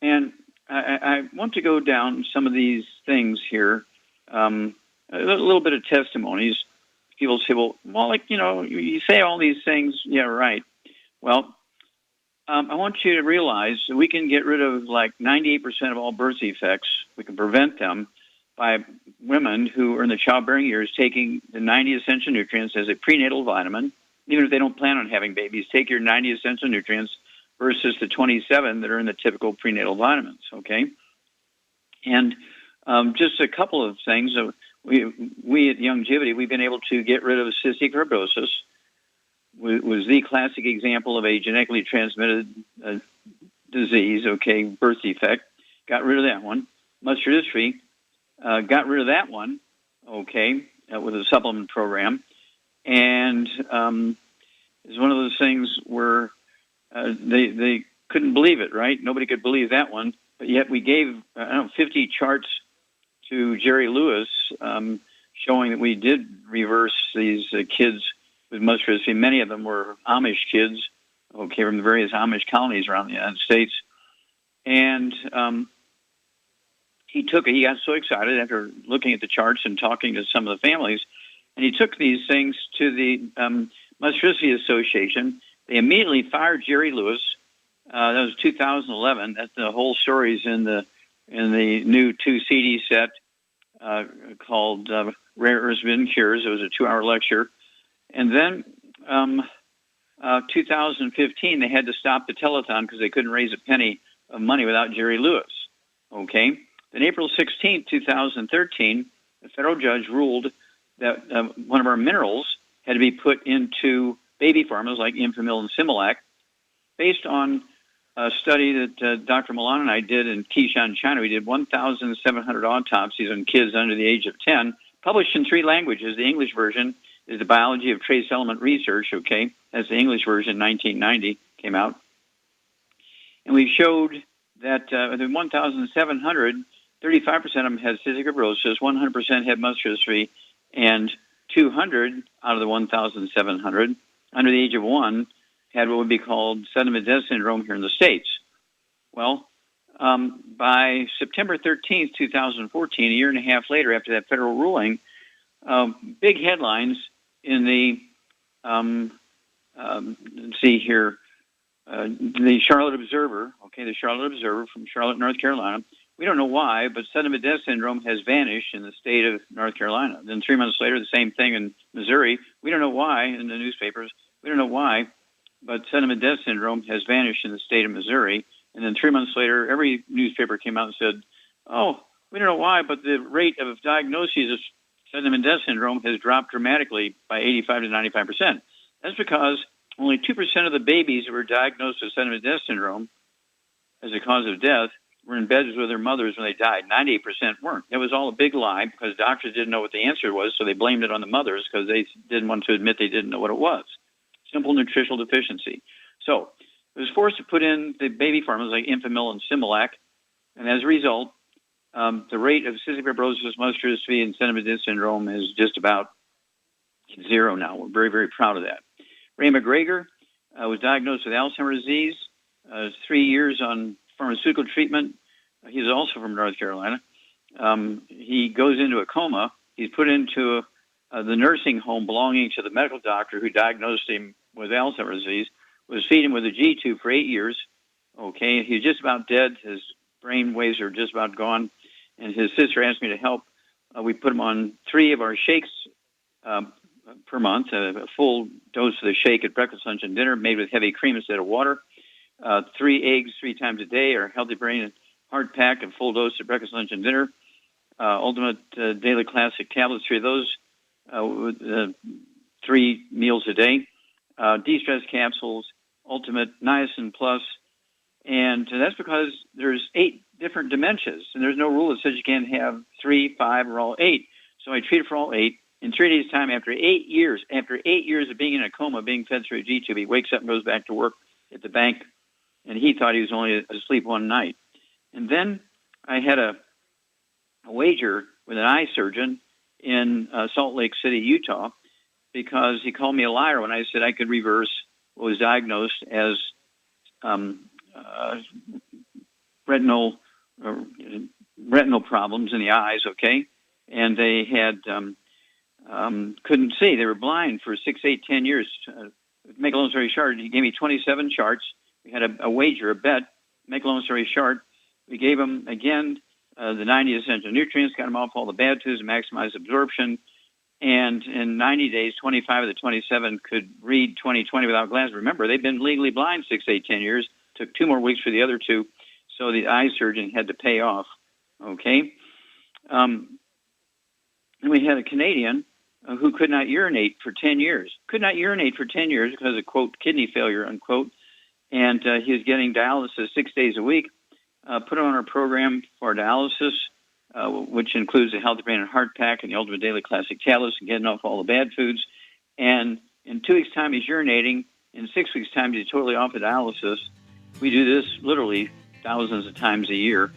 And I want to go down some of these things here, a little bit of testimonies. People say, well, Wallach, you say all these things. Yeah, right. Well, I want you to realize that we can get rid of like 98% of all birth defects. We can prevent them by women who are in the childbearing years taking the 90 essential nutrients as a prenatal vitamin. Even if they don't plan on having babies, take your 90 essential nutrients versus the 27 that are in the typical prenatal vitamins, okay? And just a couple of things. We at Youngevity, we've been able to get rid of cystic fibrosis. Was the classic example of a genetically transmitted disease, okay, birth defect. Got rid of that one. Muscular dystrophy, got rid of that one, okay, with a supplement program. And it's one of those things where they couldn't believe it, right? Nobody could believe that one. But yet we gave, 50 charts to Jerry Lewis showing that we did reverse these kids with muscular dystrophy. Many of them were Amish kids, okay, from the various Amish colonies around the United States. And he got so excited after looking at the charts and talking to some of the families, and he took these things to the Muscular Dystrophy Association. They immediately fired Jerry Lewis. That was 2011. That's the whole story's in the new 2 CD set called Rare Earths Hidden Cures. It was a 2-hour lecture. And then 2015, they had to stop the telethon because they couldn't raise a penny of money without Jerry Lewis. Okay. Then April 16, 2013, the federal judge ruled that one of our minerals had to be put into baby formulas like Enfamil and Similac, based on a study that Dr. Milan and I did in Keishan, China. We did 1,700 autopsies on kids under the age of 10, published in 3 languages. The English version is the Biology of Trace Element Research, okay? That's the English version, 1990, came out. And we showed that the 1,700, 35% of them had cystic fibrosis, 100% had muscular dystrophy, and 200 out of the 1,700 under the age of 1 had what would be called sudden-death syndrome here in the States. Well, by September 13th, 2014, a year and a half later after that federal ruling, big headlines in the, let's see here, the Charlotte Observer, okay, the Charlotte Observer from Charlotte, North Carolina. We don't know why, but sudden-death syndrome has vanished in the state of North Carolina. Then 3 months later, the same thing in Missouri. We don't know why in the newspapers. We don't know why, but sudden-death syndrome has vanished in the state of Missouri. And then 3 months later, every newspaper came out and said, oh, we don't know why, but the rate of diagnoses of sudden-death syndrome has dropped dramatically by 85 to 95%. That's because only 2% of the babies who were diagnosed with sudden-death syndrome as a cause of death were in beds with their mothers when they died. 98% weren't. It was all a big lie because doctors didn't know what the answer was, so they blamed it on the mothers because they didn't want to admit they didn't know what it was. Simple nutritional deficiency. So it was forced to put in the baby formulas like Enfamil and Similac, and as a result, the rate of cystic fibrosis, muscular dystrophy, and sudden-death syndrome is just about 0 now. We're very, very proud of that. Ray McGregor was diagnosed with Alzheimer's disease, 3 years on pharmaceutical treatment. He's also from North Carolina. He goes into a coma. He's put into the nursing home belonging to the medical doctor who diagnosed him with Alzheimer's disease, was feeding him with a G-tube for 8 years. Okay, he's just about dead. His brain waves are just about gone. And his sister asked me to help. We put him on 3 of our shakes per month, a full dose of the shake at breakfast, lunch, and dinner, made with heavy cream instead of water. 3 eggs 3 times a day, or healthy brain and heart pack, a full dose at breakfast, lunch, and dinner. Ultimate Daily Classic tablets, 3 of those, 3 meals a day. De-stress capsules, Ultimate Niacin Plus. And that's because there's 8 different dementias, and there's no rule that says you can't have 3, 5, or all 8. So I treated for all 8. In 3 days' time, after 8 years of being in a coma, being fed through a G-tube, he wakes up and goes back to work at the bank, and he thought he was only asleep one night. And then I had a wager with an eye surgeon in Salt Lake City, Utah, because he called me a liar when I said I could reverse what was diagnosed as retinitis retinal problems in the eyes, okay? And they had couldn't see. They were blind for 6, 8, 10 years. Make a long story short, he gave me 27 charts. We had a wager, a bet. Make a long story short, we gave them, again, the 90 essential nutrients, got them off all the bad foods, maximized absorption. And in 90 days, 25 of the 27 could read 20/20 without glasses. Remember, they've been legally blind 6, 8, 10 years. Took 2 more weeks for the other 2. So the eye surgeon had to pay off. Okay. And we had a Canadian who could not urinate for 10 years. Could not urinate for 10 years because of, quote, kidney failure, unquote. And he was getting dialysis 6 days a week. Put him on our program for dialysis, which includes the Healthy Brain and Heart Pack and the Ultimate Daily Classic Tablets and getting off all the bad foods. And in 2 weeks' time, he's urinating. In 6 weeks' time, he's totally off of dialysis. We do this literally thousands of times a year.